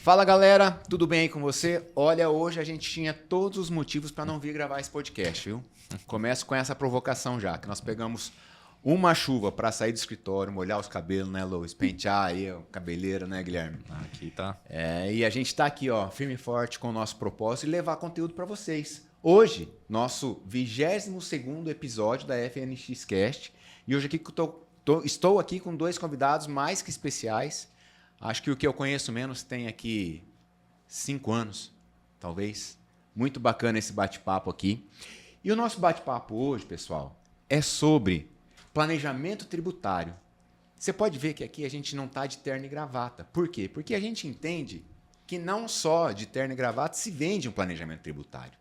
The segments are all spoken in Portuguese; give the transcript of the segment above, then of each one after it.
Fala galera, tudo bem aí com você? Olha, hoje a gente tinha todos os motivos para não vir gravar esse podcast, viu? Começo com essa provocação já, que nós pegamos uma chuva para sair do escritório, molhar os cabelos, né, Lois? Pentear aí, ó, cabeleira, né, Guilherme? Aqui tá. E a gente tá aqui, ó, firme e forte com o nosso propósito de levar conteúdo para vocês. Hoje, nosso 22º episódio da FNX Cast, e hoje aqui que estou aqui com dois convidados mais que especiais. Acho que o que eu conheço menos tem aqui 5 anos, talvez. Muito bacana esse bate-papo aqui. E o nosso bate-papo hoje, pessoal, é sobre planejamento tributário. Você pode ver que aqui a gente não está de terno e gravata. Por quê? Porque a gente entende que não só de terno e gravata se vende um planejamento tributário.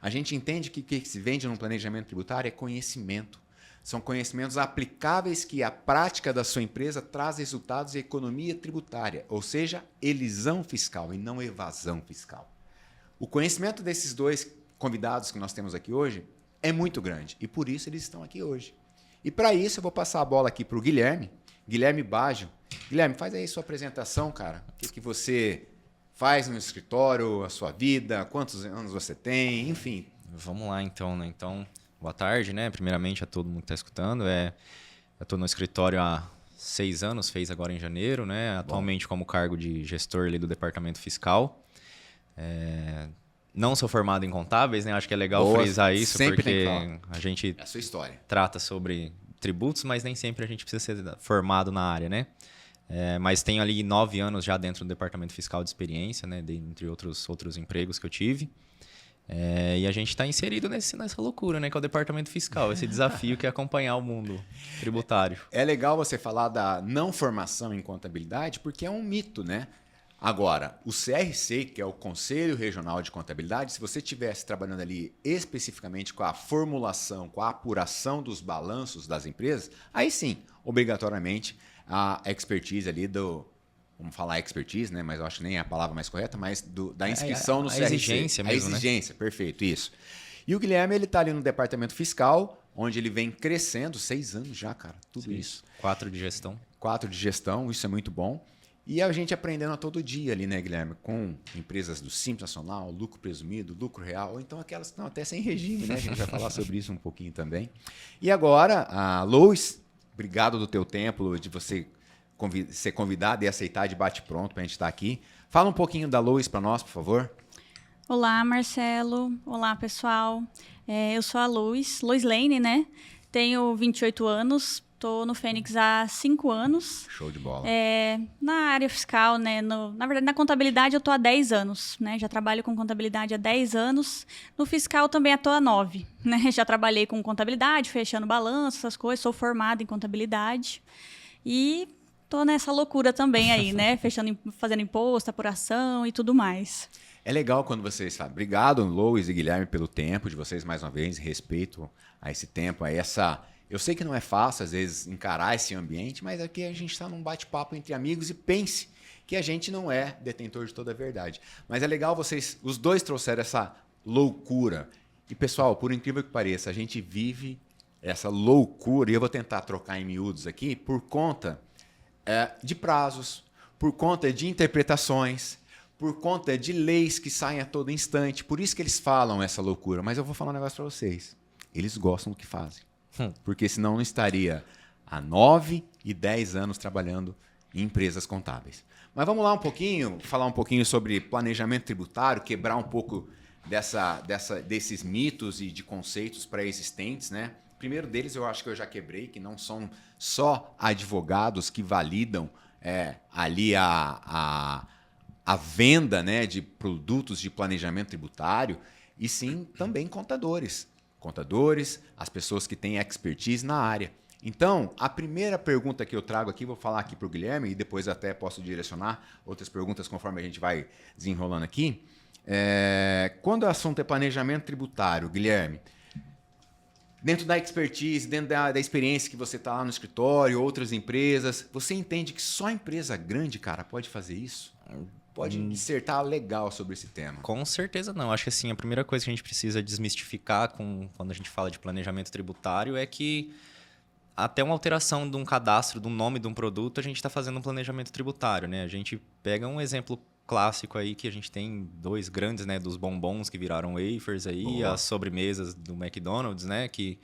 A gente entende que o que se vende num planejamento tributário é conhecimento. São conhecimentos aplicáveis que a prática da sua empresa traz resultados em economia tributária, ou seja, elisão fiscal e não evasão fiscal. O conhecimento desses dois convidados que nós temos aqui hoje é muito grande e por isso eles estão aqui hoje. E para isso eu vou passar a bola aqui para o Guilherme Baggio. Guilherme, faz aí sua apresentação, cara. O que você faz no escritório, a sua vida, quantos anos você tem, enfim. Vamos lá então, né? Então, boa tarde, né? Primeiramente a todo mundo que está escutando. Eu estou no escritório há 6 anos, fez agora em janeiro, né? Atualmente como cargo de gestor ali do departamento fiscal. Não sou formado em contábeis, né? Acho que é legal frisar isso, porque a gente é a sua história. Trata sobre tributos, mas nem sempre a gente precisa ser formado na área, né? Mas tenho ali 9 anos já dentro do departamento fiscal de experiência, né? Entre outros empregos que eu tive. E a gente está inserido nessa loucura, né? Que é o departamento fiscal, esse desafio que é acompanhar o mundo tributário. É legal você falar da não formação em contabilidade, porque é um mito, né? Agora, o CRC, que é o Conselho Regional de Contabilidade, se você estivesse trabalhando ali especificamente com a formulação, com a apuração dos balanços das empresas, aí sim, obrigatoriamente, a expertise ali vamos falar expertise, né? Mas eu acho que nem é a palavra mais correta, mas da inscrição no CRC. A exigência mesmo, a exigência, né? Perfeito, isso. E o Guilherme, ele está ali no departamento fiscal, onde ele vem crescendo, 6 anos já, cara, tudo sim, isso. 4 de gestão. 4 de gestão, isso é muito bom. E a gente aprendendo a todo dia ali, né, Guilherme? Com empresas do Simples Nacional, lucro presumido, lucro real, ou então aquelas que estão até sem regime, né? A gente vai falar sobre isso um pouquinho também. E agora, a Lois, obrigado do teu tempo, de você ser convidado e aceitar de bate-pronto para a gente estar aqui. Fala um pouquinho da Lois para nós, por favor. Olá, Marcelo. Olá, pessoal. Eu sou a Lois Lane, né? Tenho 28 anos. Estou no Fênix há 5 anos. Show de bola. Na área fiscal, né? Na verdade, na contabilidade eu estou há 10 anos, né? Já trabalho com contabilidade há 10 anos. No fiscal também estou há 9, né? Já trabalhei com contabilidade, fechando balanço, essas coisas. Sou formada em contabilidade. E estou nessa loucura também aí, né? Fazendo imposto, apuração e tudo mais. É legal quando vocês sabem. Obrigado, Lois e Guilherme, pelo tempo de vocês mais uma vez. Respeito a esse tempo, a essa... Eu sei que não é fácil, às vezes, encarar esse ambiente, mas aqui a gente está num bate-papo entre amigos e pense que a gente não é detentor de toda a verdade. Mas é legal vocês, os dois trouxeram essa loucura. E, pessoal, por incrível que pareça, a gente vive essa loucura, e eu vou tentar trocar em miúdos aqui, por conta de prazos, por conta de interpretações, por conta de leis que saem a todo instante. Por isso que eles falam essa loucura. Mas eu vou falar um negócio para vocês. Eles gostam do que fazem. Porque senão não estaria há 9 e 10 anos trabalhando em empresas contábeis. Mas vamos lá falar um pouquinho sobre planejamento tributário, quebrar um pouco desses mitos e de conceitos pré-existentes, né? O primeiro deles eu acho que eu já quebrei, que não são só advogados que validam ali a venda, né, de produtos de planejamento tributário, e sim também contadores, as pessoas que têm expertise na área. Então, a primeira pergunta que eu trago aqui, vou falar aqui para o Guilherme e depois até posso direcionar outras perguntas conforme a gente vai desenrolando aqui. Quando o assunto é planejamento tributário, Guilherme, dentro da expertise, dentro da experiência que você está lá no escritório, outras empresas, você entende que só empresa grande, cara, pode fazer isso? Pode dissertar legal sobre esse tema? Com certeza não. Acho que assim, a primeira coisa que a gente precisa desmistificar quando a gente fala de planejamento tributário é que até uma alteração de um cadastro, do nome de um produto, a gente está fazendo um planejamento tributário, né? A gente pega um exemplo clássico aí que a gente tem 2 grandes, né, dos bombons que viraram wafers aí, Boa. as sobremesas do McDonald's, né, que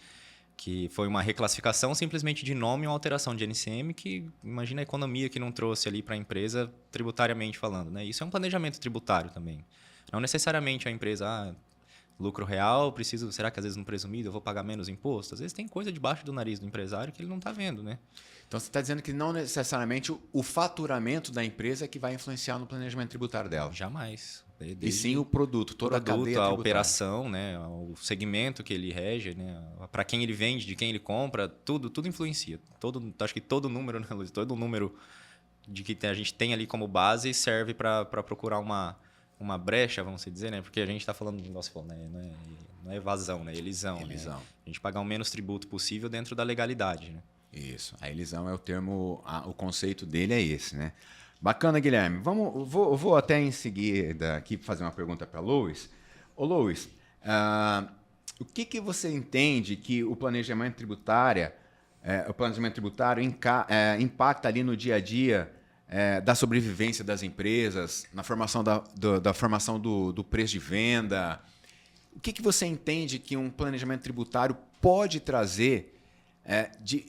foi uma reclassificação simplesmente de nome e uma alteração de NCM que imagina a economia que não trouxe ali para a empresa tributariamente falando, né? Isso é um planejamento tributário também. Não necessariamente a empresa, lucro real, será que às vezes no presumido eu vou pagar menos imposto? Às vezes tem coisa debaixo do nariz do empresário que ele não está vendo, né? Então, você está dizendo que não necessariamente o faturamento da empresa é que vai influenciar no planejamento tributário dela. Jamais. E sim o produto, toda a cadeia a tributária. operação, né, o segmento que ele rege, né, para quem ele vende, de quem ele compra, tudo influencia. Acho que todo número, né, Luiz? Todo número de que a gente tem ali como base serve para procurar uma brecha, vamos dizer, né? Porque a gente está falando, você falou, né, não é evasão, né? Elisão. Elisão. Né? A gente pagar o menos tributo possível dentro da legalidade, né? Isso. A elisão é o termo, o conceito dele é esse, né? Bacana, Guilherme. Vou até em seguida aqui fazer uma pergunta para Lois. Ô, Lois, o que você entende que o planejamento tributário impacta ali no dia a dia da sobrevivência das empresas, na formação da formação do preço de venda? O que você entende que um planejamento tributário pode trazer de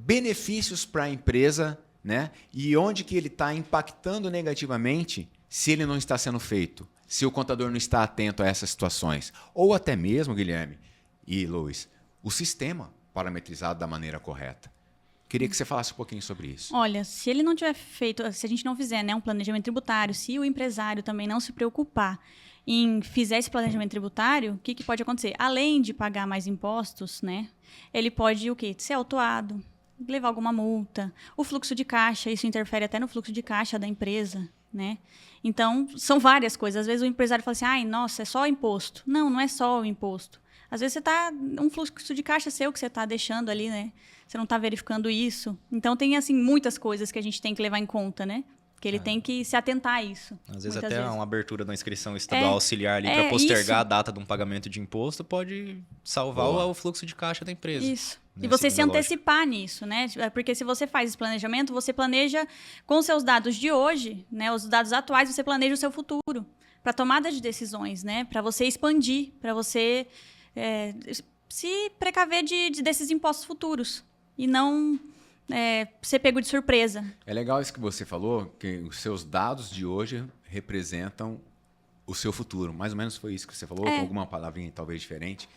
benefícios para a empresa, né? E onde que ele está impactando negativamente se ele não está sendo feito, se o contador não está atento a essas situações? Ou até mesmo, Guilherme e Lois, o sistema parametrizado da maneira correta. Queria que você falasse um pouquinho sobre isso. Olha, se ele não tiver feito, se a gente não fizer, né, um planejamento tributário, se o empresário também não se preocupar em fizer esse planejamento tributário, o que pode acontecer? Além de pagar mais impostos, né, ele pode o quê? Ser autuado, levar alguma multa, o fluxo de caixa, isso interfere até no fluxo de caixa da empresa, né? Então, são várias coisas. Às vezes o empresário fala assim, ai, nossa, é só o imposto. Não, não é só o imposto. Às vezes um fluxo de caixa seu que você está deixando ali, né? Você não está verificando isso. Então, tem, assim, muitas coisas que a gente tem que levar em conta, né? Que ele tem que se atentar a isso. Às vezes até uma abertura de uma inscrição estadual auxiliar ali para postergar isso. a data de um pagamento de imposto pode salvar o fluxo de caixa da empresa. Isso. Né? E você se Segundo a antecipar nisso, né? Porque se você faz esse planejamento, você planeja com seus dados de hoje, né? Os dados atuais, você planeja o seu futuro para tomada de decisões, né? Para você expandir, para você se precaver desses impostos futuros e não ser pego de surpresa. É legal isso que você falou, que os seus dados de hoje representam o seu futuro. Mais ou menos foi isso que você falou, com alguma palavrinha talvez diferente.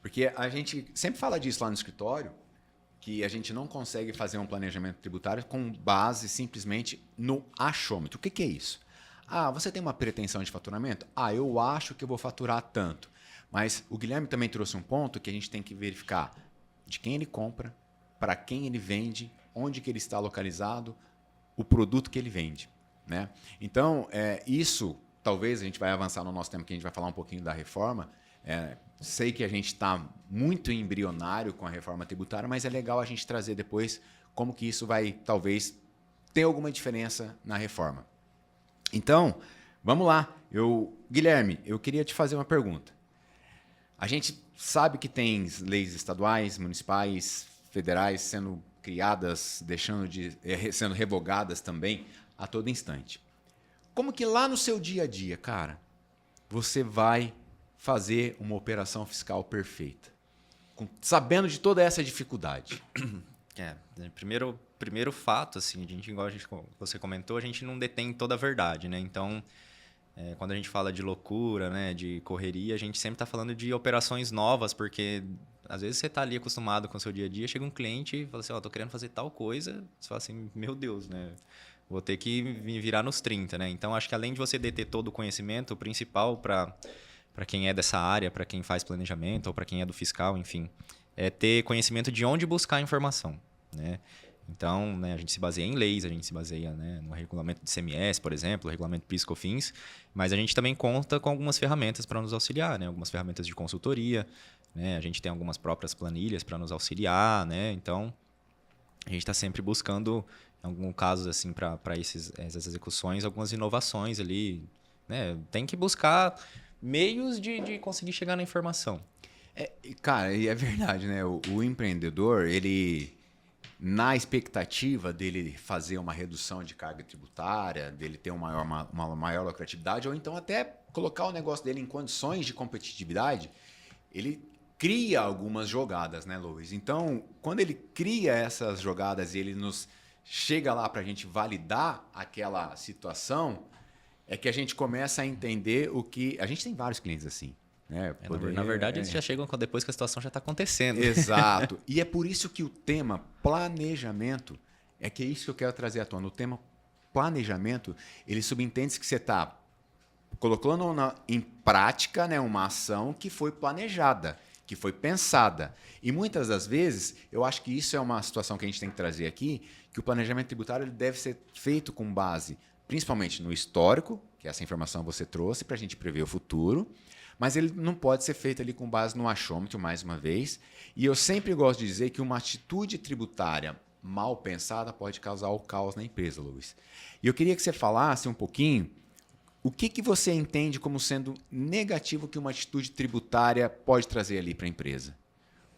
Porque a gente sempre fala disso lá no escritório, que a gente não consegue fazer um planejamento tributário com base simplesmente no achômetro. O que é isso? Você tem uma pretensão de faturamento? Eu acho que eu vou faturar tanto. Mas o Guilherme também trouxe um ponto que a gente tem que verificar de quem ele compra, para quem ele vende, onde que ele está localizado, o produto que ele vende, né? Então, isso, talvez a gente vai avançar no nosso tempo, que a gente vai falar um pouquinho da reforma. Sei que a gente está muito embrionário com a reforma tributária, mas é legal a gente trazer depois como que isso vai, talvez, ter alguma diferença na reforma. Então, vamos lá. Guilherme, eu queria te fazer uma pergunta. A gente sabe que tem leis estaduais, municipais, federais sendo criadas, sendo revogadas também a todo instante. Como que lá no seu dia a dia, cara, você vai fazer uma operação fiscal perfeita, sabendo de toda essa dificuldade? Primeiro fato, assim, igual você comentou, a gente não detém toda a verdade, né? Então, quando a gente fala de loucura, né, de correria, a gente sempre está falando de operações novas, porque às vezes você está ali acostumado com o seu dia a dia, chega um cliente e fala assim, tô querendo fazer tal coisa, você fala assim, meu Deus, né? Vou ter que me virar nos 30, né? Então, acho que além de você deter todo o conhecimento, o principal para quem é dessa área, para quem faz planejamento ou para quem é do fiscal, enfim, é ter conhecimento de onde buscar a informação, né? Então, né, a gente se baseia em leis, a gente se baseia, né, no regulamento de ICMS, por exemplo, o regulamento PIS/COFINS, mas a gente também conta com algumas ferramentas para nos auxiliar, né? Algumas ferramentas de consultoria, né? A gente tem algumas próprias planilhas para nos auxiliar, né? Então, a gente está sempre buscando, em alguns casos, assim, para essas execuções, algumas inovações ali, né? Tem que buscar meios de conseguir chegar na informação. Cara, e é verdade, né? O empreendedor, ele na expectativa dele fazer uma redução de carga tributária, dele ter uma maior lucratividade, ou então até colocar o negócio dele em condições de competitividade, ele cria algumas jogadas, né, Luiz? Então, quando ele cria essas jogadas e ele nos chega lá para a gente validar aquela situação, é que a gente começa a entender o que... A gente tem vários clientes assim. Né? Na verdade, eles já chegam depois que a situação já está acontecendo. Exato. E é por isso que o tema planejamento, é isso que eu quero trazer à tona. O tema planejamento, ele subentende que você está colocando em prática, né, uma ação que foi planejada, que foi pensada. E muitas das vezes, eu acho que isso é uma situação que a gente tem que trazer aqui, que o planejamento tributário ele deve ser feito com base, principalmente no histórico, que essa informação você trouxe, para a gente prever o futuro, mas ele não pode ser feito ali com base no achômetro, mais uma vez. E eu sempre gosto de dizer que uma atitude tributária mal pensada pode causar o caos na empresa, Luiz. E eu queria que você falasse um pouquinho o que você entende como sendo negativo que uma atitude tributária pode trazer ali para a empresa.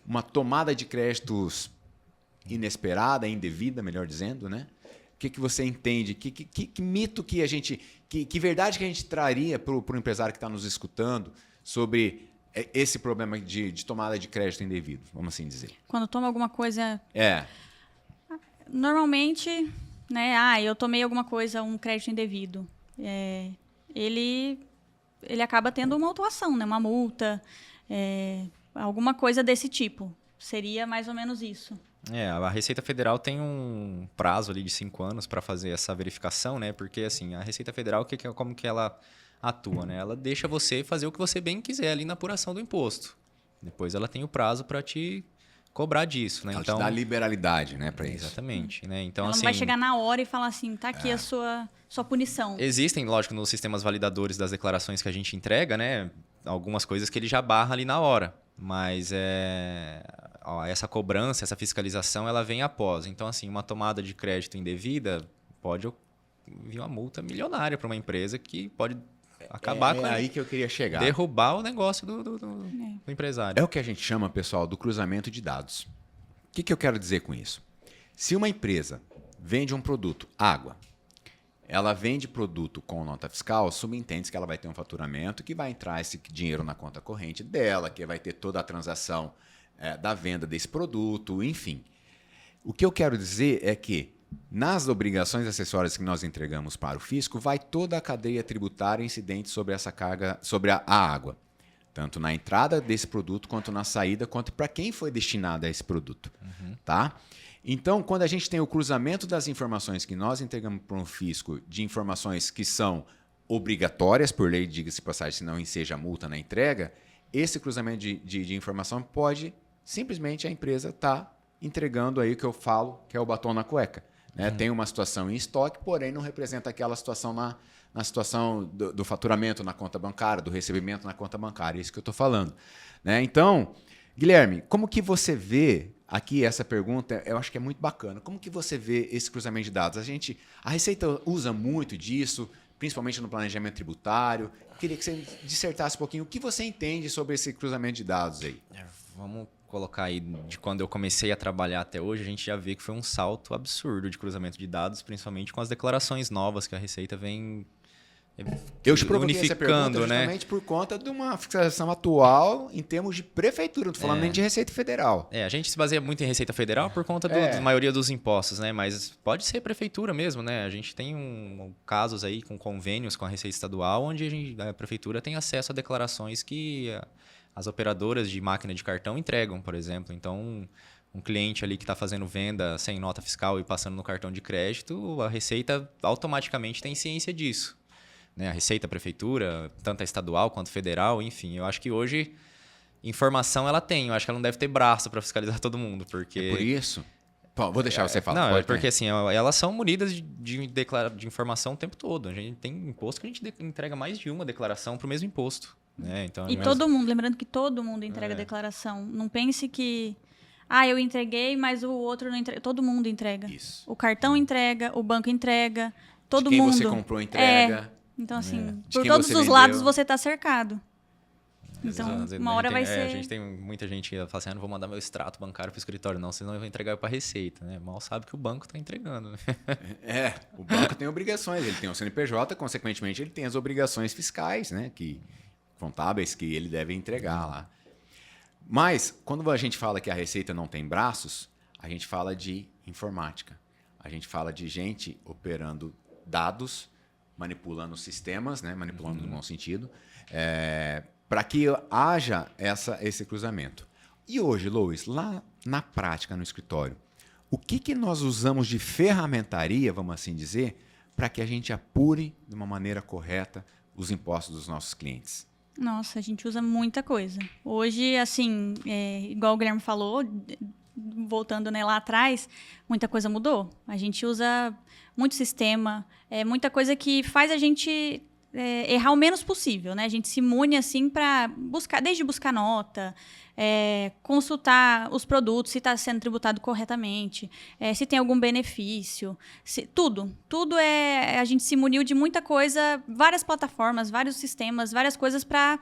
Uma tomada de créditos inesperada, indevida, melhor dizendo, né? O que você entende? Que mito que a gente... Que verdade que a gente traria para o empresário que está nos escutando sobre esse problema de tomada de crédito indevido, vamos assim dizer? Quando toma alguma coisa... Normalmente, né? Eu tomei alguma coisa, um crédito indevido. Ele acaba tendo uma autuação, né? Uma multa, alguma coisa desse tipo. Seria mais ou menos isso. A Receita Federal tem um prazo ali de 5 anos para fazer essa verificação, né? Porque assim, a Receita Federal, como que ela atua, né? Ela deixa você fazer o que você bem quiser ali na apuração do imposto. Depois ela tem o prazo para te cobrar disso, né? Ela te dá liberalidade, né, para isso. Exatamente, né? Então, ela não vai chegar na hora e falar assim, tá aqui a sua punição. Existem, lógico, nos sistemas validadores das declarações que a gente entrega, né? Algumas coisas que ele já barra ali na hora. Mas essa cobrança, essa fiscalização, ela vem após. Então, assim, uma tomada de crédito indevida pode vir uma multa milionária para uma empresa que pode acabar com aí que eu queria chegar. Derrubar o negócio do empresário. É o que a gente chama, pessoal, do cruzamento de dados. O que eu quero dizer com isso? Se uma empresa vende um produto, água, ela vende produto com nota fiscal, subentende que ela vai ter um faturamento, que vai entrar esse dinheiro na conta corrente dela, que vai ter toda a transação da venda desse produto, enfim. O que eu quero dizer é que nas obrigações acessórias que nós entregamos para o fisco, vai toda a cadeia tributária incidente sobre essa carga, sobre a água. Tanto na entrada desse produto, quanto na saída, quanto para quem foi destinado a esse produto. Tá? Então, quando a gente tem o cruzamento das informações que nós entregamos para o fisco, de informações que são obrigatórias, por lei, diga-se passagem, se não enseja multa na entrega, esse cruzamento de informação pode, simplesmente, a empresa estar entregando aí o que eu falo, que é o batom na cueca. Né? Tem uma situação em estoque, porém não representa aquela situação na situação do faturamento na conta bancária, do recebimento na conta bancária. É isso que eu estou falando. Né? Então, Guilherme, como que você vê aqui essa pergunta? Eu acho que é muito bacana. Como que você vê esse cruzamento de dados? A Receita usa muito disso, principalmente no planejamento tributário. Eu queria que você dissertasse um pouquinho o que você entende sobre esse cruzamento de dados aí. Vamos colocar aí, de quando eu comecei a trabalhar até hoje, a gente já vê que foi um salto absurdo de cruzamento de dados, principalmente com as declarações novas que a Receita vem eu te provoquei essa pergunta justamente, né? Por conta de uma fiscalização atual em termos de prefeitura, não estou falando nem de Receita Federal. A gente se baseia muito em Receita Federal por conta da maioria dos impostos, né? Mas pode ser prefeitura mesmo, né? A gente tem casos aí com convênios com a Receita Estadual, onde a prefeitura tem acesso a declarações que as operadoras de máquina de cartão entregam, por exemplo. Então, um cliente ali que está fazendo venda sem nota fiscal e passando no cartão de crédito, a Receita automaticamente tem ciência disso. Né? A Receita, a Prefeitura, tanto a estadual quanto a federal, enfim. Eu acho que hoje, informação ela tem. Eu acho que ela não deve ter braço para fiscalizar todo mundo, porque... É por isso? Pô, vou deixar você falar. Não, é porque assim, elas são munidas de informação o tempo todo. A gente tem imposto que a gente entrega mais de uma declaração para o mesmo imposto. Né? Então, e todo mundo, lembrando que todo mundo entrega declaração. Não pense que... eu entreguei, mas o outro não entrega. Todo mundo entrega. Isso. O cartão entrega, o banco entrega, todo de quem mundo. você comprou entrega. Então, assim, De por quem todos você os vendeu. lados você está cercado. Então, Às vezes, uma hora vai a ser... gente tem muita gente que fala assim, não vou mandar meu extrato bancário para o escritório, não, senão eu vou entregar para a Receita, né? Mal sabe que o banco está entregando, né? O banco tem obrigações, ele tem o CNPJ, consequentemente ele tem as obrigações fiscais, né, contábeis que ele deve entregar lá. Mas, quando a gente fala que a Receita não tem braços, a gente fala de informática. A gente fala de gente operando dados, manipulando sistemas, né, manipulando no bom sentido, para que haja esse cruzamento. E hoje, Lois, lá na prática, no escritório, o que nós usamos de ferramentaria, vamos assim dizer, para que a gente apure de uma maneira correta os impostos dos nossos clientes? Nossa, a gente usa muita coisa. Hoje, assim, igual o Guilherme falou, voltando, né, lá atrás, muita coisa mudou. A gente usa muito sistema, muita coisa que faz a gente errar o menos possível, né? A gente se imune, assim, para buscar, desde buscar nota, consultar os produtos, se está sendo tributado corretamente, se tem algum benefício, tudo. Tudo a gente se muniu de muita coisa, várias plataformas, vários sistemas, várias coisas para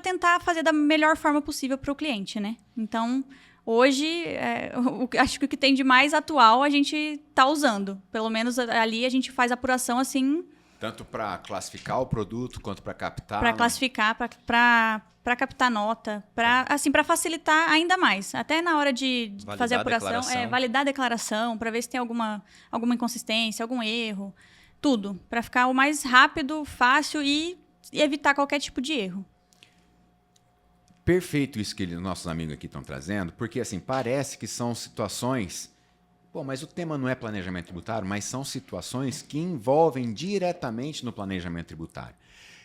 tentar fazer da melhor forma possível para o cliente, né? Então, hoje, acho que o que tem de mais atual a gente está usando. Pelo menos ali a gente faz apuração assim... Tanto para classificar o produto quanto para captar? Para classificar, para captar nota, para facilitar ainda mais. Até na hora de fazer a apuração, validar a declaração, para ver se tem alguma inconsistência, algum erro. Tudo. Para ficar o mais rápido, fácil e evitar qualquer tipo de erro. Perfeito isso que os nossos amigos aqui estão trazendo, porque assim, parece que são situações... Pô, mas o tema não é planejamento tributário, mas são situações que envolvem diretamente no planejamento tributário.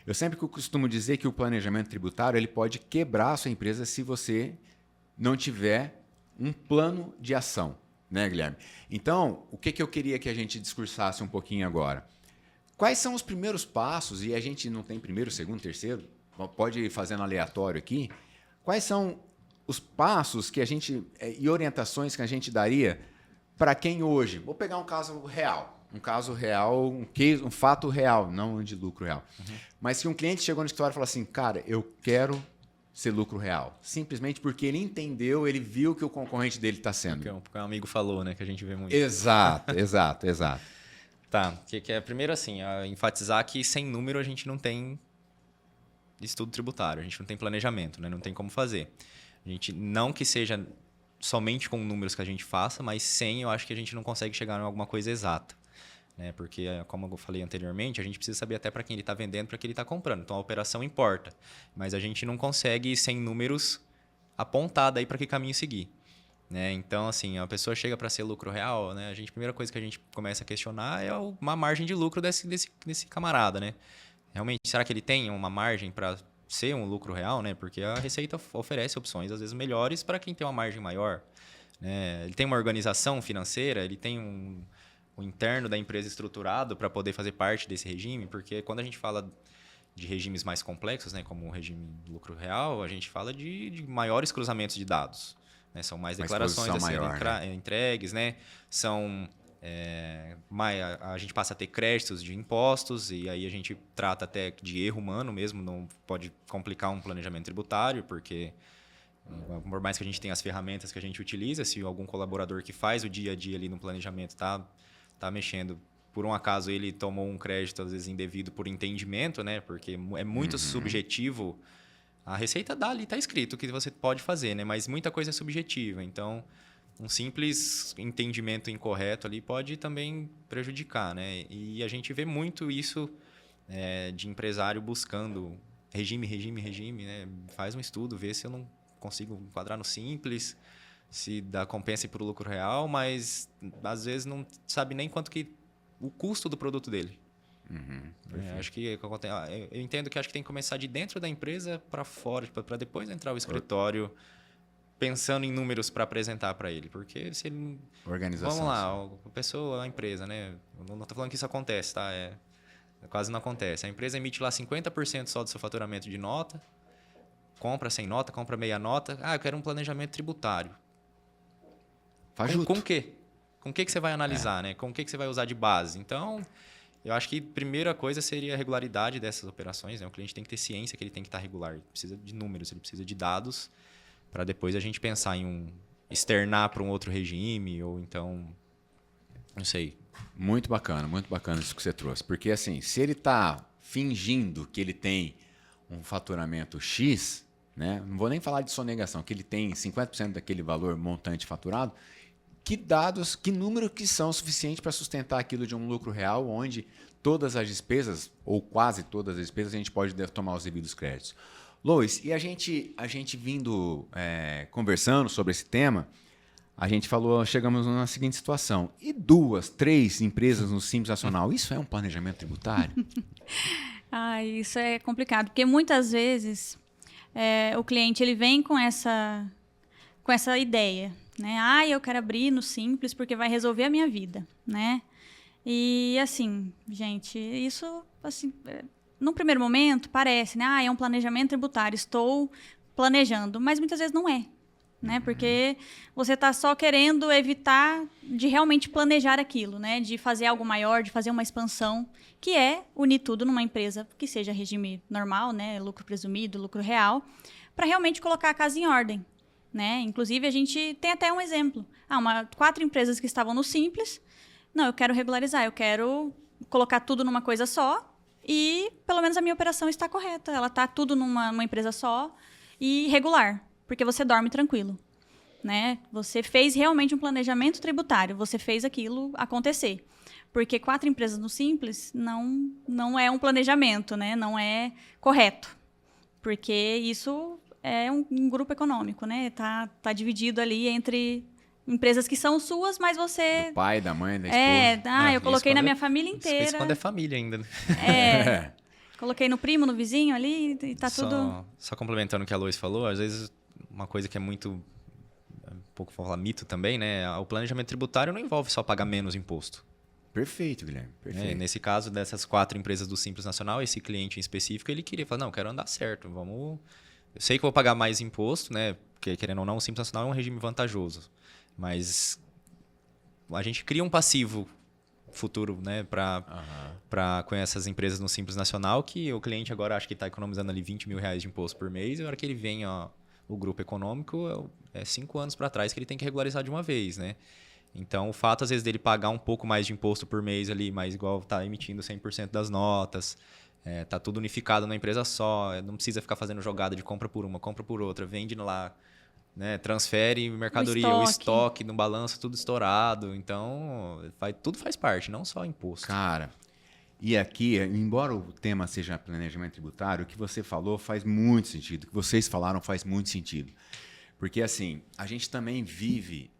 Eu sempre costumo dizer que o planejamento tributário ele pode quebrar a sua empresa se você não tiver um plano de ação, né, Guilherme? Então, o que eu queria que a gente discursasse um pouquinho agora? Quais são os primeiros passos, e a gente não tem primeiro, segundo, terceiro, pode ir fazendo aleatório aqui, quais são os passos que a gente e orientações que a gente daria para quem hoje... Vou pegar um caso real, um fato real, não de lucro real. Uhum. Mas que um cliente chegou no escritório e falou assim, cara, eu quero ser lucro real. Simplesmente porque ele entendeu, ele viu que o concorrente dele está sendo. Porque um amigo falou, né? Que a gente vê muito. Exato. Tá, que é primeiro assim, enfatizar que sem número a gente não tem estudo tributário, a gente não tem planejamento, né? Não tem como fazer. A gente, não que seja somente com números que a gente faça, mas sem eu acho que a gente não consegue chegar em alguma coisa exata. Né? Porque, como eu falei anteriormente, a gente precisa saber até para quem ele está vendendo, para quem ele está comprando. Então, a operação importa. Mas a gente não consegue, sem números, apontar daí para que caminho seguir. Né? Então, assim, a pessoa chega para ser lucro real, né? A primeira coisa que a gente começa a questionar é uma margem de lucro desse camarada. Né? Realmente, será que ele tem uma margem para ser um lucro real, né? Porque a Receita oferece opções, às vezes, melhores para quem tem uma margem maior. Né? Ele tem uma organização financeira, ele tem o interno da empresa estruturado para poder fazer parte desse regime, porque quando a gente fala de regimes mais complexos, né? Como o regime do lucro real, a gente fala de maiores cruzamentos de dados. Né? São mais declarações a serem entregues, né? São... a gente passa a ter créditos de impostos e aí a gente trata até de erro humano mesmo, não pode complicar um planejamento tributário, porque por mais que a gente tenha as ferramentas que a gente utiliza, se algum colaborador que faz o dia a dia ali no planejamento está mexendo, por um acaso ele tomou um crédito às vezes indevido por entendimento, né? Porque é muito subjetivo. A Receita dá ali, está escrito o que você pode fazer, né? Mas muita coisa é subjetiva, então... Um simples entendimento incorreto ali pode também prejudicar, né? E a gente vê muito isso de empresário buscando regime, né? Faz um estudo, vê se eu não consigo enquadrar no simples, se dá compensa para o lucro real, mas às vezes não sabe nem quanto que o custo do produto dele. Acho que eu entendo que acho que tem que começar de dentro da empresa para fora, para depois entrar o escritório. Pensando em números para apresentar para ele, porque se ele... Organização. Vamos lá, a pessoa, a empresa, né? Eu não estou falando que isso acontece, tá? Quase não acontece. A empresa emite lá 50% só do seu faturamento de nota, compra sem nota, compra meia nota. Eu quero um planejamento tributário. Com o quê? Com o que você vai analisar, né? Com o que você vai usar de base? Então, Eu acho que a primeira coisa seria a regularidade dessas operações, né? O cliente tem que ter ciência que ele tem que estar regular. Ele precisa de números, ele precisa de dados para depois a gente pensar em externar para um outro regime ou então, não sei. Muito bacana isso que você trouxe. Porque assim, se ele está fingindo que ele tem um faturamento X, né? Não vou nem falar de sonegação, que ele tem 50% daquele valor montante faturado, que dados, que número que são suficientes para sustentar aquilo de um lucro real, onde todas as despesas, ou quase todas as despesas, a gente pode tomar os devidos créditos. Lois, e a gente vindo conversando sobre esse tema, a gente falou, chegamos na seguinte situação. E 2, 3 empresas no Simples Nacional, isso é um planejamento tributário? Isso é complicado, porque muitas vezes o cliente ele vem com essa ideia, né? Eu quero abrir no Simples porque vai resolver a minha vida, né? E assim, gente, isso assim, num primeiro momento parece, né? É um planejamento tributário, estou planejando, mas muitas vezes não é. Né? Porque você está só querendo evitar de realmente planejar aquilo, né? De fazer algo maior, de fazer uma expansão, que é unir tudo numa empresa que seja regime normal, né? Lucro presumido, lucro real, para realmente colocar a casa em ordem. Né? Inclusive, a gente tem até um exemplo. 4 empresas que estavam no Simples. Não, eu quero regularizar, eu quero colocar tudo numa coisa só e, pelo menos, a minha operação está correta. Ela está tudo numa empresa só e regular. Porque você dorme tranquilo, né? Você fez realmente um planejamento tributário, você fez aquilo acontecer. Porque 4 empresas no Simples não é um planejamento, né? Não é correto. Porque isso é um grupo econômico, né? Tá dividido ali entre empresas que são suas, mas você... Do pai, da mãe, da esposa. Eu coloquei na minha família inteira. Isso quando é família ainda. Coloquei no primo, no vizinho ali e tá tudo... Só complementando o que a Lois falou, às vezes... Uma coisa que é muito, um pouco falar mito também, né? O planejamento tributário não envolve só pagar menos imposto. Perfeito, Guilherme. Perfeito. Nesse caso, dessas 4 empresas do Simples Nacional, esse cliente em específico, ele queria falar, não, eu quero andar certo, vamos... Eu sei que eu vou pagar mais imposto, né? Porque, querendo ou não, o Simples Nacional é um regime vantajoso. Mas a gente cria um passivo futuro, né? Com essas empresas no Simples Nacional, que o cliente agora acha que está economizando ali R$20 mil de imposto por mês, e a hora que ele vem, o grupo econômico, 5 anos para trás que ele tem que regularizar de uma vez, né? Então, o fato, às vezes, dele pagar um pouco mais de imposto por mês ali, mas igual tá emitindo 100% das notas, tá tudo unificado na empresa só, não precisa ficar fazendo jogada de compra por uma, compra por outra, vende lá, né? Transfere mercadoria, o estoque no balanço, tudo estourado. Então, tudo faz parte, não só imposto. Cara... E aqui, embora o tema seja planejamento tributário, o que você falou faz muito sentido, o que vocês falaram faz muito sentido. Porque, assim, a gente também vive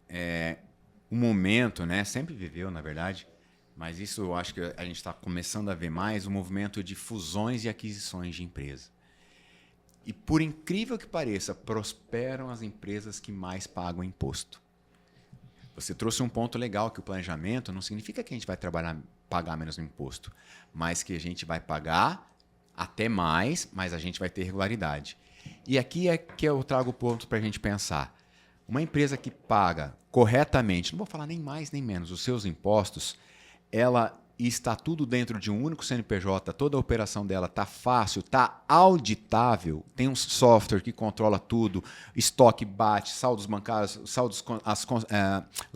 um momento, né? Sempre viveu, na verdade, mas isso eu acho que a gente está começando a ver mais, um movimento de fusões e aquisições de empresa. E, por incrível que pareça, prosperam as empresas que mais pagam imposto. Você trouxe um ponto legal, que o planejamento não significa que a gente vai pagar menos imposto, mas que a gente vai pagar até mais, mas a gente vai ter regularidade. E aqui é que eu trago o ponto para a gente pensar. Uma empresa que paga corretamente, não vou falar nem mais nem menos, os seus impostos, ela está tudo dentro de um único CNPJ, toda a operação dela está fácil, está auditável, tem um software que controla tudo, estoque bate, saldos bancários, os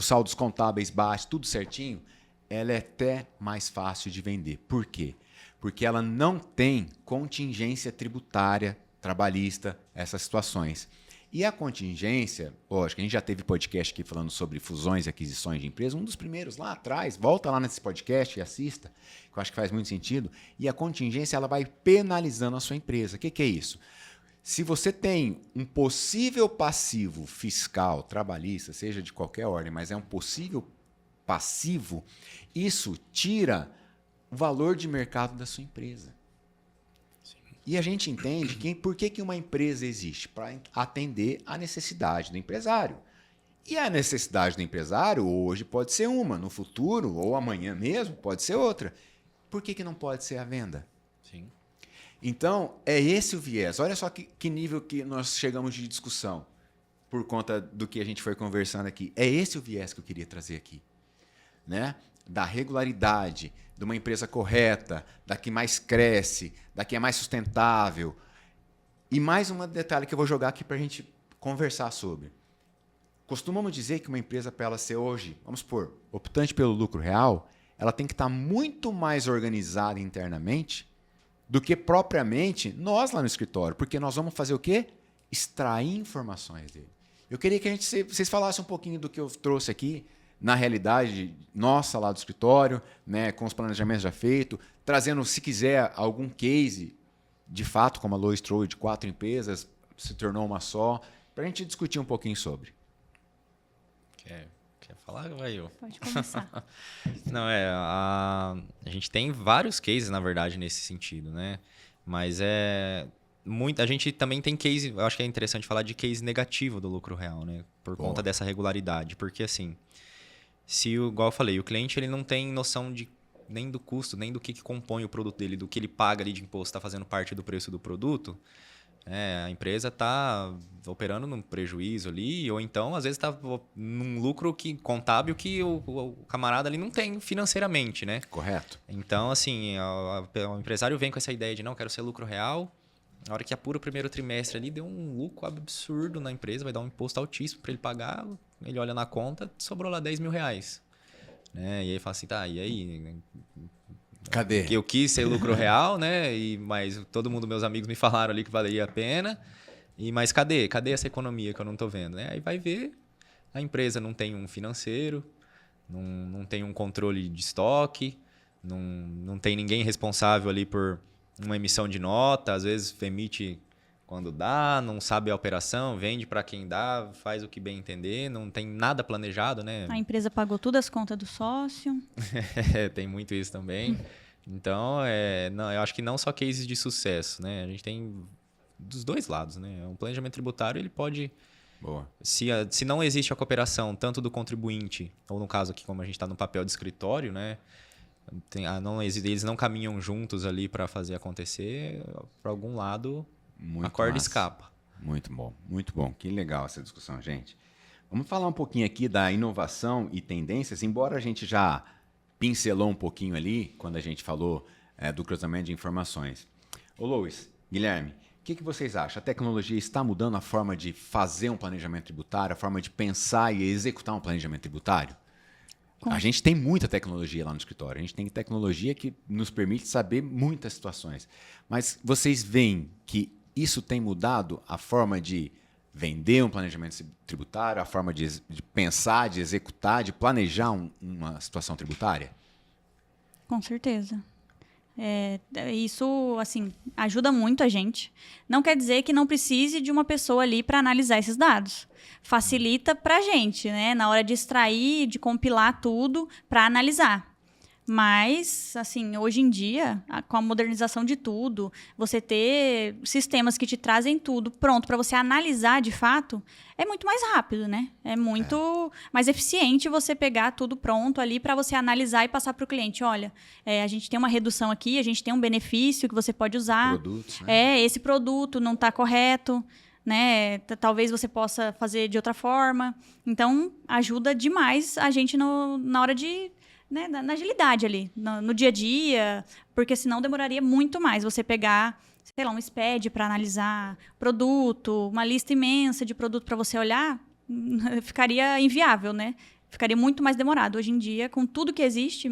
saldos contábeis bate, tudo certinho, ela é até mais fácil de vender. Por quê? Porque ela não tem contingência tributária, trabalhista, essas situações. E a contingência, lógico, a gente já teve podcast aqui falando sobre fusões e aquisições de empresas, um dos primeiros lá atrás, volta lá nesse podcast e assista, que eu acho que faz muito sentido. E a contingência ela vai penalizando a sua empresa. O que é isso? Se você tem um possível passivo fiscal, trabalhista, seja de qualquer ordem, mas é um possível passivo, isso tira o valor de mercado da sua empresa. E a gente entende por que uma empresa existe? Para atender a necessidade do empresário. E a necessidade do empresário hoje pode ser uma, no futuro ou amanhã mesmo pode ser outra. Por que não pode ser a venda? Sim. Então, é esse o viés. Olha só que nível que nós chegamos de discussão por conta do que a gente foi conversando aqui. É esse o viés que eu queria trazer aqui. Né? da regularidade, de uma empresa correta, da que mais cresce, da que é mais sustentável. E mais um detalhe que eu vou jogar aqui para a gente conversar sobre. Costumamos dizer que uma empresa, para ela ser hoje, vamos supor, optante pelo lucro real, ela tem que estar muito mais organizada internamente do que propriamente nós lá no escritório. Porque nós vamos fazer o quê? Extrair informações dele. Eu queria que vocês falassem um pouquinho do que eu trouxe aqui, na realidade nossa lá do escritório, né, com os planejamentos já feitos, trazendo, se quiser, algum case, de fato, como a Lois trouxe, de 4 empresas, se tornou uma só, para a gente discutir um pouquinho sobre. Quer falar? Vai eu. Pode começar. Não, a gente tem vários cases, na verdade, nesse sentido, né? Mas a gente também tem case, eu acho que é interessante falar de case negativo do lucro real, né? Por conta dessa regularidade. Porque, assim, igual eu falei, o cliente ele não tem noção nem do custo, nem do que compõe o produto dele, do que ele paga ali de imposto, está fazendo parte do preço do produto, a empresa está operando num prejuízo ali, ou então, às vezes, está num lucro contábil que o camarada ali não tem financeiramente, né? Correto. Então, assim, o empresário vem com essa ideia de, não, quero ser lucro real. Na hora que apura o primeiro trimestre ali, deu um lucro absurdo na empresa, vai dar um imposto altíssimo para ele pagar, ele olha na conta, sobrou lá 10 mil reais. Né? E aí fala assim, tá, e aí? Cadê? Eu quis ser lucro real, né? Mas todo mundo, meus amigos, me falaram ali que valia a pena. Mas cadê? Cadê essa economia que eu não estou vendo? Né? Aí vai ver, a empresa não tem um financeiro, não tem um controle de estoque, não tem ninguém responsável ali por uma emissão de nota, às vezes emite quando dá, não sabe a operação, vende para quem dá, faz o que bem entender, não tem nada planejado, né? A empresa pagou todas as contas do sócio. Tem muito isso também. Então, eu acho que não só cases de sucesso, né? A gente tem dos dois lados, né? Um planejamento tributário, ele pode... Boa. Se não existe a cooperação tanto do contribuinte, ou no caso aqui, como a gente está no papel de escritório, né? Eles não caminham juntos ali para fazer acontecer, para algum lado... Muito a corda massa. escapa. Muito bom, muito bom. Que legal essa discussão, gente. Vamos falar um pouquinho aqui da inovação e tendências, embora a gente já pincelou um pouquinho ali, quando a gente falou do cruzamento de informações. Ô Lois, Guilherme, o que vocês acham? A tecnologia está mudando a forma de fazer um planejamento tributário, a forma de pensar e executar um planejamento tributário? A gente tem muita tecnologia lá no escritório. A gente tem tecnologia que nos permite saber muitas situações. Mas vocês veem que isso tem mudado a forma de vender um planejamento tributário, a forma de pensar, de executar, de planejar uma situação tributária? Com certeza. Isso, assim, ajuda muito a gente. Não quer dizer que não precise de uma pessoa ali para analisar esses dados. Facilita para a gente, né? Na hora de extrair, de compilar tudo para analisar. Mas, assim, hoje em dia, com a modernização de tudo, você ter sistemas que te trazem tudo pronto para você analisar de fato, é muito mais rápido, né? É muito mais eficiente você pegar tudo pronto ali para você analisar e passar para o cliente. Olha, a gente tem uma redução aqui, a gente tem um benefício que você pode usar. Produtos, né? Esse produto não está correto, né? Talvez você possa fazer de outra forma. Então, ajuda demais a gente na hora de... né, na agilidade ali, no dia a dia, porque senão demoraria muito mais você pegar, sei lá, um SPED para analisar produto, uma lista imensa de produto para você olhar, ficaria inviável, né? Ficaria muito mais demorado. Hoje em dia, com tudo que existe,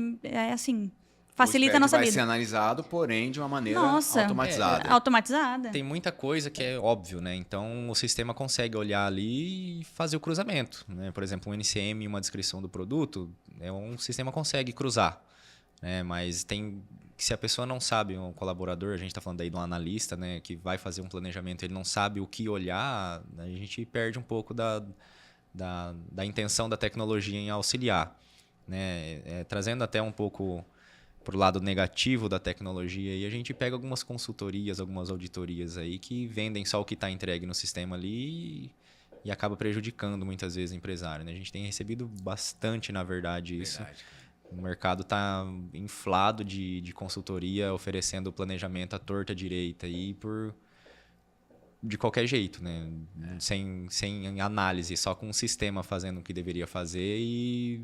assim, facilita a nossa vai vida. ser analisado, porém, de uma maneira Nossa, automatizada. Automatizada. Tem muita coisa que é óbvio, né? Então, o sistema consegue olhar ali e fazer o cruzamento, né? Por exemplo, um NCM e uma descrição do produto, um sistema consegue cruzar, né? Mas se a pessoa não sabe, um colaborador, a gente está falando aí de um analista, né? Que vai fazer um planejamento, ele não sabe o que olhar, a gente perde um pouco da intenção da tecnologia em auxiliar, né? Trazendo até um pouco para o lado negativo da tecnologia, e a gente pega algumas consultorias, algumas auditorias aí que vendem só o que está entregue no sistema ali e acaba prejudicando muitas vezes o empresário, né? A gente tem recebido bastante, na verdade, isso. O mercado está inflado de consultoria oferecendo planejamento à torta direita aí de qualquer jeito, né? Sem análise, só com o sistema fazendo o que deveria fazer e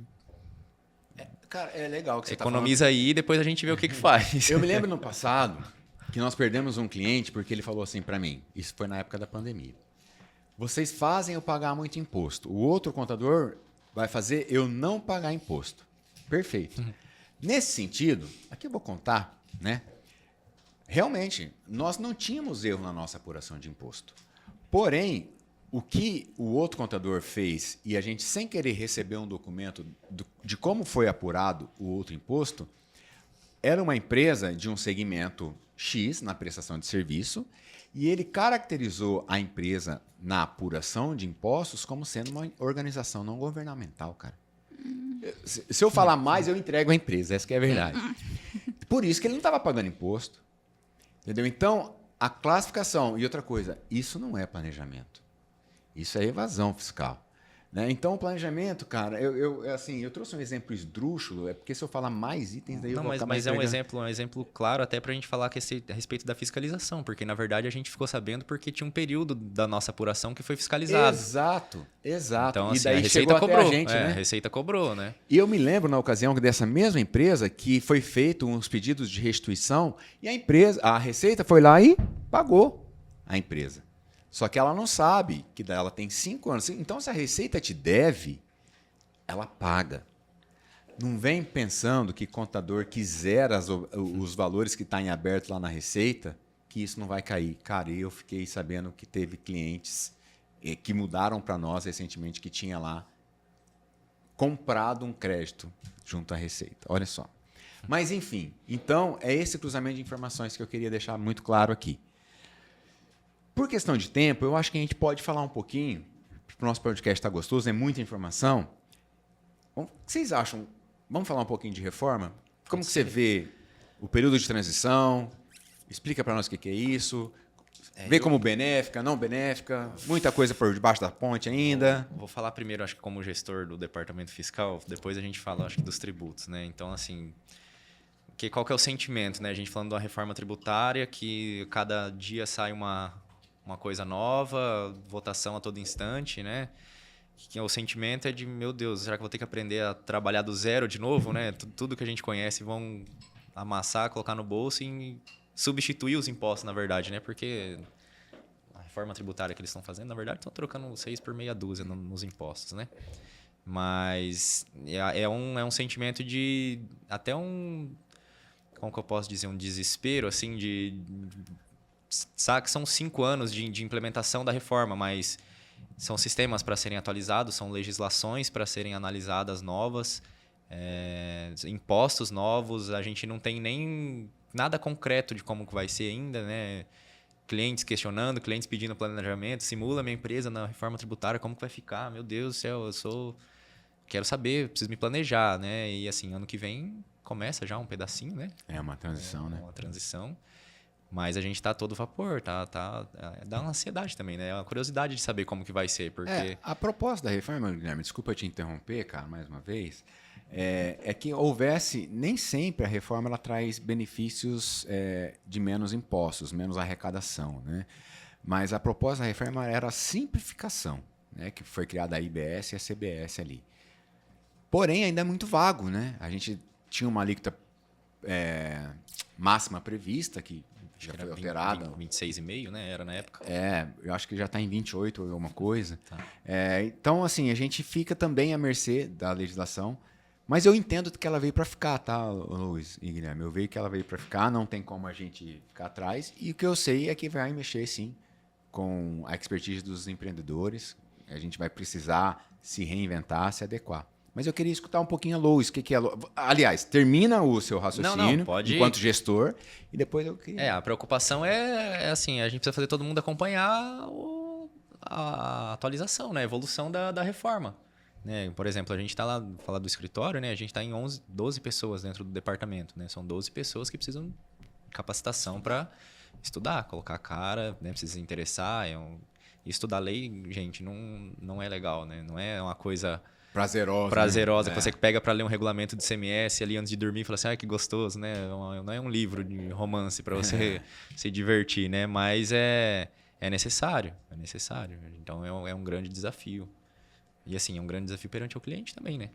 Cara, é legal que você Economiza aí e depois a gente vê o que faz. Eu me lembro no passado que nós perdemos um cliente porque ele falou assim para mim, isso foi na época da pandemia. Vocês fazem eu pagar muito imposto. O outro contador vai fazer eu não pagar imposto. Perfeito. Nesse sentido, aqui eu vou contar, né? Realmente, nós não tínhamos erro na nossa apuração de imposto. Porém, o que o outro contador fez e a gente, sem querer, recebeu um documento de como foi apurado o outro imposto, era uma empresa de um segmento X na prestação de serviço e ele caracterizou a empresa na apuração de impostos como sendo uma organização não governamental, cara. Se eu falar mais, eu entrego a empresa, essa que é a verdade. Por isso que ele não estava pagando imposto. Entendeu? Então, a classificação... E outra coisa, isso não é planejamento. Isso é evasão fiscal. Né? Então, o planejamento, cara, eu trouxe um exemplo esdrúxulo, é porque se eu falar mais itens, daí eu vou acabar mas é um entregando. exemplo claro até para a gente falar a respeito da fiscalização, porque na verdade a gente ficou sabendo porque tinha um período da nossa apuração que foi fiscalizado. Exato. Então, E assim, daí a Receita chegou cobrou, até a gente, a né? Receita cobrou, né? E eu me lembro, na ocasião dessa mesma empresa, que foi feito uns pedidos de restituição e a Receita foi lá e pagou a empresa. Só que ela não sabe que ela tem 5 anos. Então, se a Receita te deve, ela paga. Não vem pensando que contador quiser os valores que estão em aberto lá na Receita, que isso não vai cair. Cara, eu fiquei sabendo que teve clientes que mudaram para nós recentemente que tinha lá comprado um crédito junto à Receita. Olha só. Mas, enfim, então é esse cruzamento de informações que eu queria deixar muito claro aqui. Por questão de tempo, eu acho que a gente pode falar um pouquinho, porque o nosso podcast está gostoso, é muita informação. O que vocês acham? Vamos falar um pouquinho de reforma? Como que você vê o período de transição? Explica para nós o que é isso. Vê como benéfica, não benéfica, muita coisa por debaixo da ponte ainda. Vou falar primeiro, acho que como gestor do departamento fiscal, depois a gente fala, acho que dos tributos, né? Então, assim, qual que é o sentimento, né? A gente falando de uma reforma tributária que cada dia sai uma coisa nova, votação a todo instante, né? Que o sentimento é de, meu Deus, será que eu vou ter que aprender a trabalhar do zero de novo, né? Tudo que a gente conhece vão amassar, colocar no bolso e substituir os impostos, na verdade, né? Porque a reforma tributária que eles estão fazendo, na verdade, estão trocando 6 por meia dúzia nos impostos, né? Mas é um sentimento de até como que eu posso dizer, um desespero, assim, sabe que são 5 anos de implementação da reforma, mas são sistemas para serem atualizados, são legislações para serem analisadas novas, impostos novos, a gente não tem nem nada concreto de como que vai ser ainda, né? Clientes questionando, clientes pedindo planejamento, simula minha empresa na reforma tributária, como que vai ficar? Meu Deus do céu, quero saber, preciso me planejar, né? E assim, ano que vem começa já um pedacinho, né? É uma transição, né? Uma transição. Mas a gente está a todo vapor, dá uma ansiedade também, né? É uma curiosidade de saber como que vai ser, porque... A proposta da reforma, Guilherme, desculpa te interromper, cara, mais uma vez, é que houvesse, nem sempre a reforma ela traz benefícios de menos impostos, menos arrecadação, né? Mas a proposta da reforma era a simplificação, né? Que foi criada a IBS e a CBS ali. Porém, ainda é muito vago, né? A gente tinha uma alíquota máxima prevista, que já foi alterada. 26,5, né? Era na época. Eu acho que já está em 28 ou alguma coisa. Tá. Então, assim, a gente fica também à mercê da legislação, mas eu entendo que ela veio para ficar, tá, Luiz e Guilherme? Eu vejo que ela veio para ficar, não tem como a gente ficar atrás, e o que eu sei é que vai mexer, sim, com a expertise dos empreendedores. A gente vai precisar se reinventar, se adequar. Mas eu queria escutar um pouquinho a Lois. O que é a Lois? Aliás, termina o seu raciocínio pode enquanto gestor e depois eu queria... A preocupação é assim, a gente precisa fazer todo mundo acompanhar a atualização, né? A evolução da reforma. Né? Por exemplo, a gente está lá, falar do escritório, né? A gente está em 12 pessoas dentro do departamento. Né? São 12 pessoas que precisam de capacitação para estudar, colocar a cara, né? Precisa se interessar. Estudar lei, gente, não é legal, né? Não é uma coisa... prazerosa, né? Que você pega para ler um regulamento de CMS ali antes de dormir e fala assim, que gostoso, né? Não é um livro de romance para você se divertir, né? Mas é necessário, Então é um grande desafio. E assim, é um grande desafio perante o cliente também, né?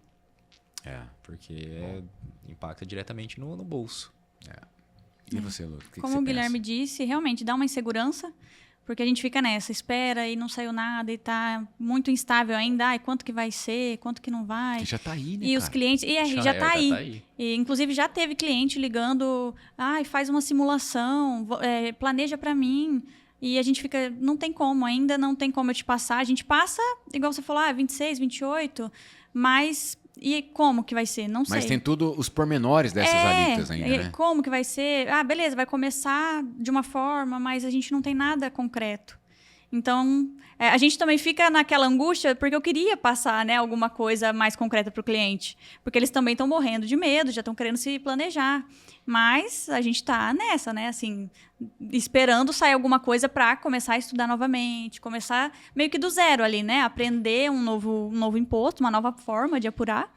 Porque impacta diretamente no bolso. E você, Lu? O que Como você o Guilherme pensa? disse, realmente dá uma insegurança, porque a gente fica nessa, espera e não saiu nada e tá muito instável ainda. Ai, quanto que vai ser, quanto que não vai. Que já tá aí, né, E os cara? clientes, já tá Já aí. tá aí. E, inclusive, já teve cliente ligando, ai, faz uma simulação, planeja para mim. E a gente fica, não tem como, ainda não tem como eu te passar. A gente passa, igual você falou, 26, 28, mas e como que vai ser? Não sei. Mas tem tudo os pormenores dessas alitas ainda, né? Como que vai ser? Beleza, vai começar de uma forma, mas a gente não tem nada concreto. Então, a gente também fica naquela angústia, porque eu queria passar, né, alguma coisa mais concreta para o cliente. Porque eles também estão morrendo de medo, já estão querendo se planejar. Mas a gente está nessa, né, assim, esperando sair alguma coisa para começar a estudar novamente, começar meio que do zero ali, né? Aprender um novo imposto, uma nova forma de apurar,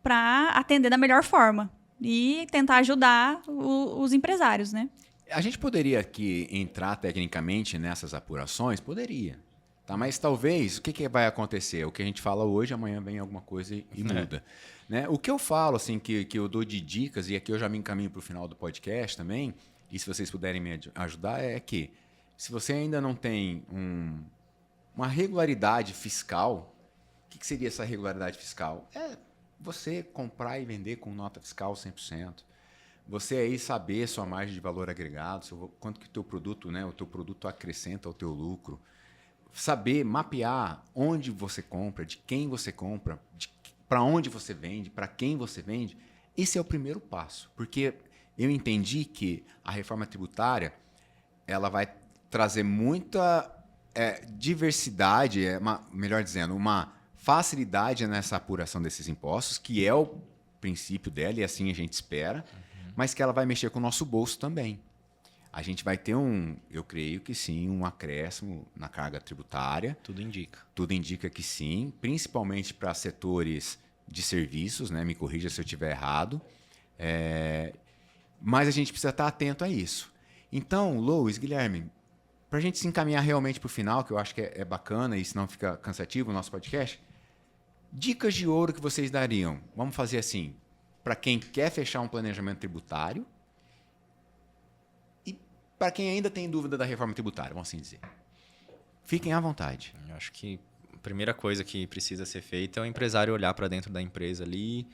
para atender da melhor forma. E tentar ajudar os empresários, né? A gente poderia aqui entrar tecnicamente nessas apurações? Poderia. Tá? Mas talvez, o que vai acontecer? O que a gente fala hoje, amanhã vem alguma coisa e muda. Né? O que eu falo, assim, que eu dou de dicas, e aqui eu já me encaminho para o final do podcast também, e se vocês puderem me ajudar, é que se você ainda não tem uma regularidade fiscal, o que seria essa regularidade fiscal? É você comprar e vender com nota fiscal 100%. Você aí saber sua margem de valor agregado, quanto que o teu produto, né, o teu produto acrescenta ao teu lucro. Saber mapear onde você compra, de quem você compra, para onde você vende, para quem você vende. Esse é o primeiro passo, porque eu entendi que a reforma tributária ela vai trazer muita diversidade, melhor dizendo, uma facilidade nessa apuração desses impostos, que é o princípio dela e assim a gente espera, mas que ela vai mexer com o nosso bolso também. A gente vai ter eu creio que sim, um acréscimo na carga tributária. Tudo indica. Tudo indica que sim, principalmente para setores de serviços, né? Me corrija se eu estiver errado. Mas a gente precisa estar atento a isso. Então, Lois, Guilherme, para a gente se encaminhar realmente para o final, que eu acho que é bacana e senão fica cansativo o nosso podcast, dicas de ouro que vocês dariam? Vamos fazer assim, para quem quer fechar um planejamento tributário e para quem ainda tem dúvida da reforma tributária, vamos assim dizer. Fiquem à vontade. Eu acho que a primeira coisa que precisa ser feita é o empresário olhar para dentro da empresa ali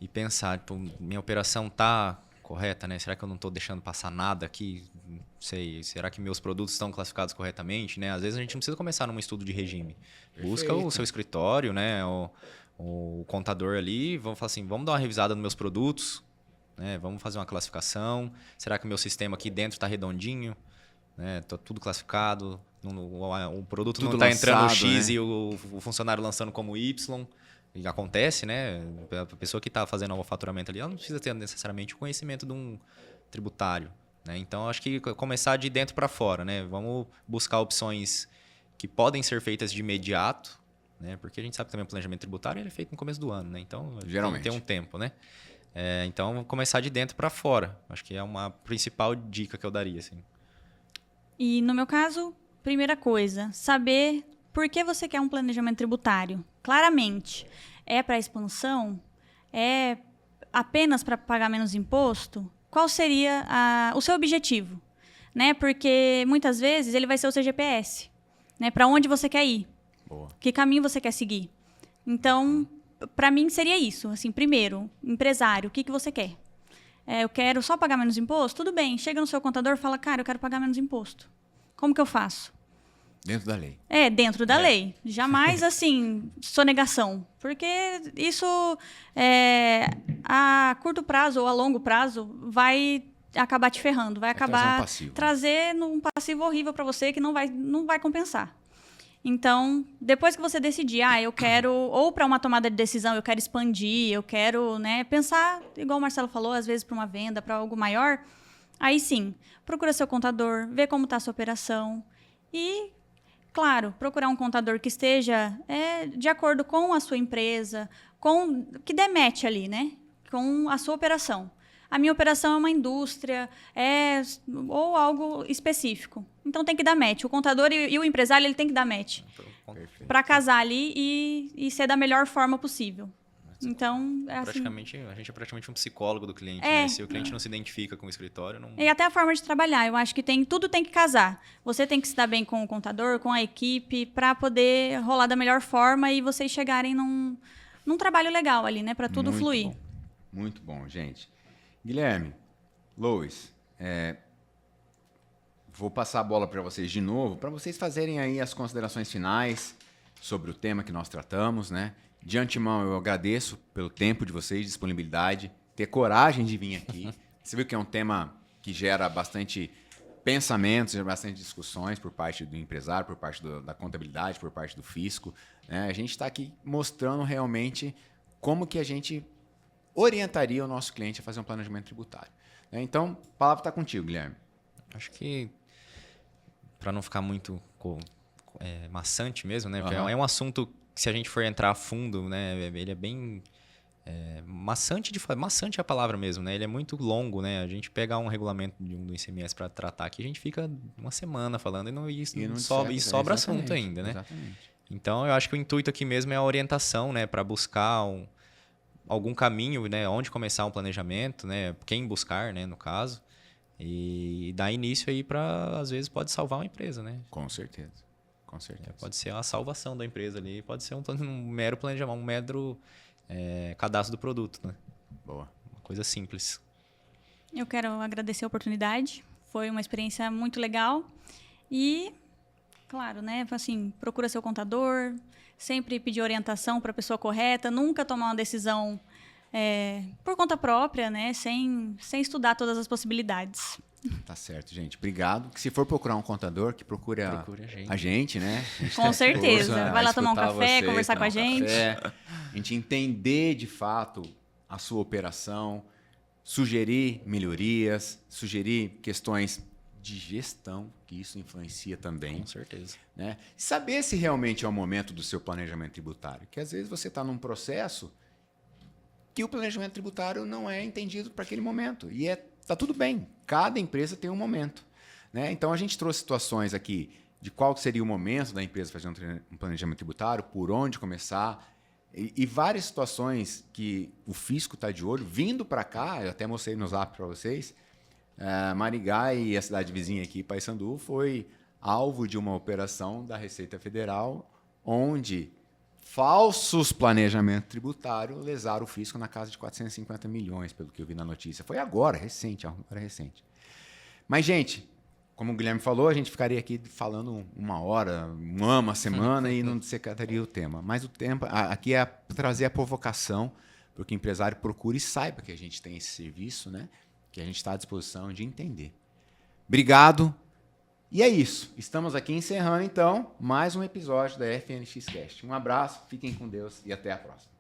e pensar, tipo, minha operação está correta, né? Será que eu não estou deixando passar nada aqui? Não sei. Será que meus produtos estão classificados corretamente, né? Às vezes a gente não precisa começar num estudo de regime. Busca o seu escritório, né? O contador ali, vamos falar assim, vamos dar uma revisada nos meus produtos, né? Vamos fazer uma classificação. Será que o meu sistema aqui dentro está redondinho? Né? Tá tudo classificado. O produto tudo não está entrando X, né? E o funcionário lançando como Y. E acontece, né? A pessoa que está fazendo o faturamento ali, ela não precisa ter necessariamente o conhecimento de um tributário, né? Então, acho que começar de dentro para fora, né? Vamos buscar opções que podem ser feitas de imediato, né? Porque a gente sabe que também o planejamento tributário ele é feito no começo do ano, né? Então, geralmente tem um tempo, né? Então, começar de dentro para fora. Acho que é uma principal dica que eu daria, assim. E, no meu caso, primeira coisa, saber por que você quer um planejamento tributário. Claramente, é para expansão? É apenas para pagar menos imposto? Qual seria o seu objetivo? Né? Porque, muitas vezes, ele vai ser o seu GPS. Né? Para onde você quer ir? Boa. Que caminho você quer seguir? Então, para mim, seria isso. Assim, primeiro, empresário, o que você quer? Eu quero só pagar menos imposto? Tudo bem. Chega no seu contador e fala, cara, eu quero pagar menos imposto. Como que eu faço? Dentro da lei. Dentro da lei. Jamais, assim, sonegação. Porque isso, a curto prazo ou a longo prazo, vai acabar te ferrando. Vai acabar trazendo um passivo horrível para você que não vai compensar. Então, depois que você decidir, eu quero, ou para uma tomada de decisão, eu quero expandir, eu quero, né, pensar, igual o Marcelo falou, às vezes para uma venda, para algo maior, aí sim, procura seu contador, vê como está a sua operação e, claro, procurar um contador que esteja de acordo com a sua empresa, que dê match ali, né, com a sua operação. A minha operação é uma indústria, ou algo específico. Então, tem que dar match. O contador e o empresário ele tem que dar match. Para casar ali e ser da melhor forma possível. Então, é assim. A gente é praticamente um psicólogo do cliente, É. né? Se o cliente não se identifica com o escritório, não... E até a forma de trabalhar. Eu acho que tudo tem que casar. Você tem que se dar bem com o contador, com a equipe, para poder rolar da melhor forma e vocês chegarem num trabalho legal ali, né? Para tudo Muito fluir. bom. Muito bom, gente. Guilherme, Lois, vou passar a bola para vocês de novo, para vocês fazerem aí as considerações finais sobre o tema que nós tratamos, né? De antemão, eu agradeço pelo tempo de vocês, disponibilidade, ter coragem de vir aqui. Você viu que é um tema que gera bastante pensamentos, gera bastante discussões por parte do empresário, por parte da contabilidade, por parte do fisco, né? A gente está aqui mostrando realmente como que a gente orientaria o nosso cliente a fazer um planejamento tributário, né? Então, a palavra está contigo, Guilherme. Acho que, para não ficar muito maçante mesmo, né? Porque Aham. é um assunto que, se a gente for entrar a fundo, né? Ele é bem maçante maçante é a palavra mesmo, né? Ele é muito longo, né? A gente pega um regulamento do ICMS para tratar aqui, a gente fica uma semana falando e sobra assunto ainda, né? Exatamente. Então, eu acho que o intuito aqui mesmo é a orientação, né? Para buscar algum caminho, né? Onde começar um planejamento, né? Quem buscar, né? No caso. E dar início aí para, às vezes, pode salvar uma empresa, né? Com certeza. Com certeza. Pode ser a salvação da empresa ali, pode ser um mero planejamento, um mero cadastro do produto, né? Boa. Uma coisa simples. Eu quero agradecer a oportunidade. Foi uma experiência muito legal. E, claro, né? Assim, procura seu contador, sempre pedir orientação para a pessoa correta, nunca tomar uma decisão por conta própria, né? Sem estudar todas as possibilidades. Tá certo, gente. Obrigado. Que se for procurar um contador, que procure a gente, né? A gente Com certeza. disposto a Vai lá tomar um escutar café, vocês, conversar com a tomar um gente. café, a gente entender de fato a sua operação, sugerir melhorias, sugerir questões de gestão, que isso influencia também. Com certeza. Né? Saber se realmente é o momento do seu planejamento tributário. Que às vezes você está num processo que o planejamento tributário não é entendido para aquele momento. E tá tudo bem. Cada empresa tem um momento, né? Então, a gente trouxe situações aqui de qual seria o momento da empresa fazer um planejamento tributário, por onde começar, e várias situações que o fisco está de olho. Vindo para cá, eu até mostrei no Zap para vocês, Marigá e a cidade vizinha aqui, Paysandu, foi alvo de uma operação da Receita Federal, onde falsos planejamentos tributários lesaram o fisco na casa de 450 milhões, pelo que eu vi na notícia. Foi agora, recente. Mas, gente, como o Guilherme falou, a gente ficaria aqui falando uma hora, uma semana e não secretaria o tema. Mas o tempo aqui é trazer a provocação para que o empresário procure e saiba que a gente tem esse serviço, né? Que a gente está à disposição de entender. Obrigado. E é isso. Estamos aqui encerrando, então, mais um episódio da FNX Cast. Um abraço, fiquem com Deus e até a próxima.